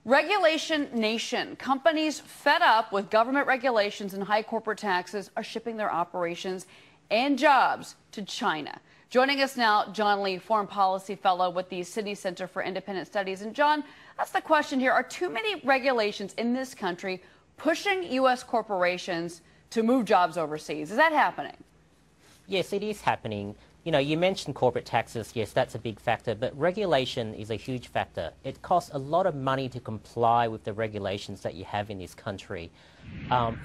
Regulation nation. Companies fed up with government regulations and high corporate taxes are shipping their operations and jobs to China. Joining us now, John Lee, Foreign Policy Fellow with the Sydney Center for Independent Studies. And John, that's the question here. Are too many regulations in this country pushing U.S. corporations to move jobs overseas? Is that happening? Yes, it is happening. You know, you mentioned corporate taxes. Yes, that's a big factor, but regulation is a huge factor. It costs a lot of money to comply with the regulations that you have in this country.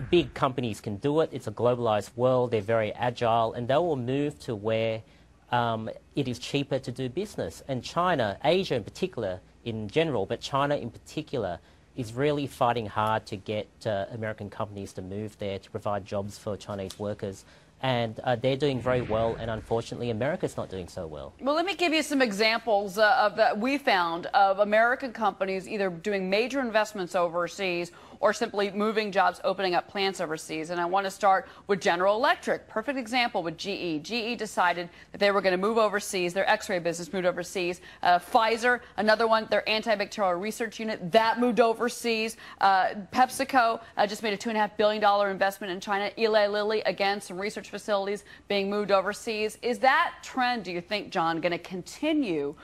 Big companies can do it. It's a globalized world. They're very agile, and they will move to where it is cheaper to do business. And China, Asia in particular, in general, but China in particular, is really fighting hard to get American companies to move there to provide jobs for Chinese workers. And they're doing very well, and unfortunately, America's not doing so well. Well, let me give you some examples that we found of American companies either doing major investments overseas or simply moving jobs, opening up plants overseas. And I want to start with General Electric. Perfect example with GE. GE decided that they were going to move overseas. Their X-ray business moved overseas. Pfizer, another one, their antibacterial research unit, that moved overseas. PepsiCo just made a $2.5 billion investment in China. Eli Lilly, again, some research facilities being moved overseas. Is that trend, do you think, John, going to continue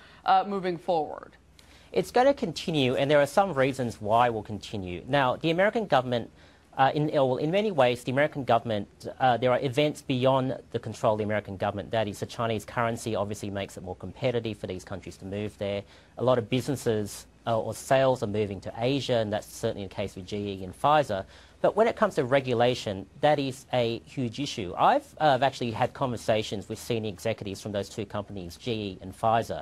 moving forward? It's going to continue, and there are some reasons why it will continue. Now, the American government, in many ways, the American government, there are events beyond the control of the American government. That is, the Chinese currency obviously makes it more competitive for these countries to move there. A lot of businesses or sales are moving to Asia, and that's certainly the case with GE and Pfizer. But when it comes to regulation, that is a huge issue. I've actually had conversations with senior executives from those two companies, GE and Pfizer.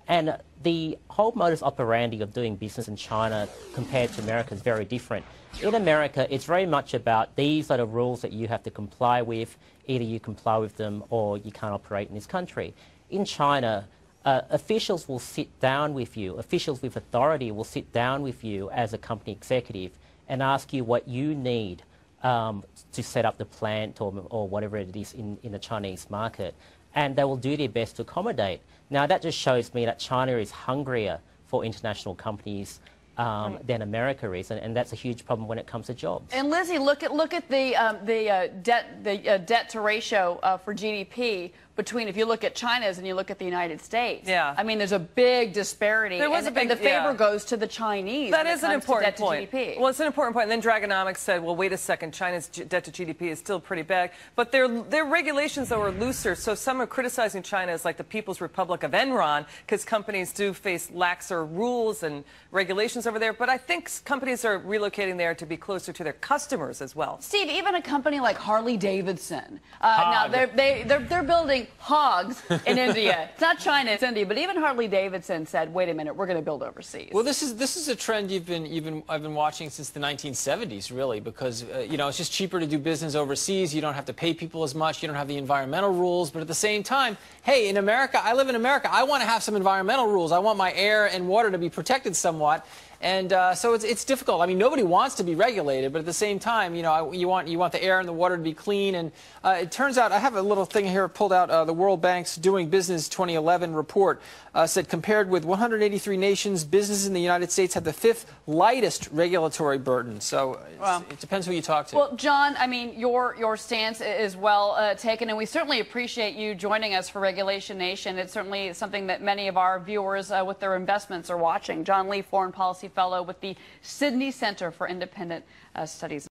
And the whole modus operandi of doing business in China compared to America is very different. In America, it's very much about these are the rules that you have to comply with. Either you comply with them or you can't operate in this country. In China, officials will sit down with you, officials with authority will sit down with you as a company executive and ask you what you need to set up the plant or whatever it is in the Chinese market. And they will do their best to accommodate. Now, that just shows me that China is hungrier for international companies than America is, and that's a huge problem when it comes to jobs. And Lizzie, look at the debt to ratio for GDP between, if you look at China's and you look at the United States. Yeah. I mean, there's a big disparity. There was a big, and the favor goes to the Chinese. That is an important point. Well, it's an important point. And then Dragonomics said, well, wait a second, China's debt to GDP is still pretty big. But their regulations, though, are looser. So some are criticizing China as like the People's Republic of Enron because companies do face laxer rules and regulations over there. But I think companies are relocating there to be closer to their customers as well. Steve, even a company like Harley-Davidson, now they're building hogs in India. It's not China, it's India. But even Harley-Davidson said, "Wait a minute, we're going to build overseas." Well, this is a trend I've been watching since the 1970s, really, because you know, it's just cheaper to do business overseas. You don't have to pay people as much. You don't have the environmental rules. But at the same time, hey, in America, I live in America. I want to have some environmental rules. I want my air and water to be protected somewhat. And so it's difficult. I mean, nobody wants to be regulated, but at the same time, you know, you want the air and the water to be clean. And it turns out, I have a little thing here pulled out. The World Bank's Doing Business 2011 report said compared with 183 nations, businesses in the United States have the 5th lightest regulatory burden. So it depends who you talk to. Well, John, I mean, your stance is well taken, and we certainly appreciate you joining us for Regulation Nation. It's certainly something that many of our viewers with their investments are watching. John Lee, Foreign Policy Fellow with the Sydney Center for Independent Studies.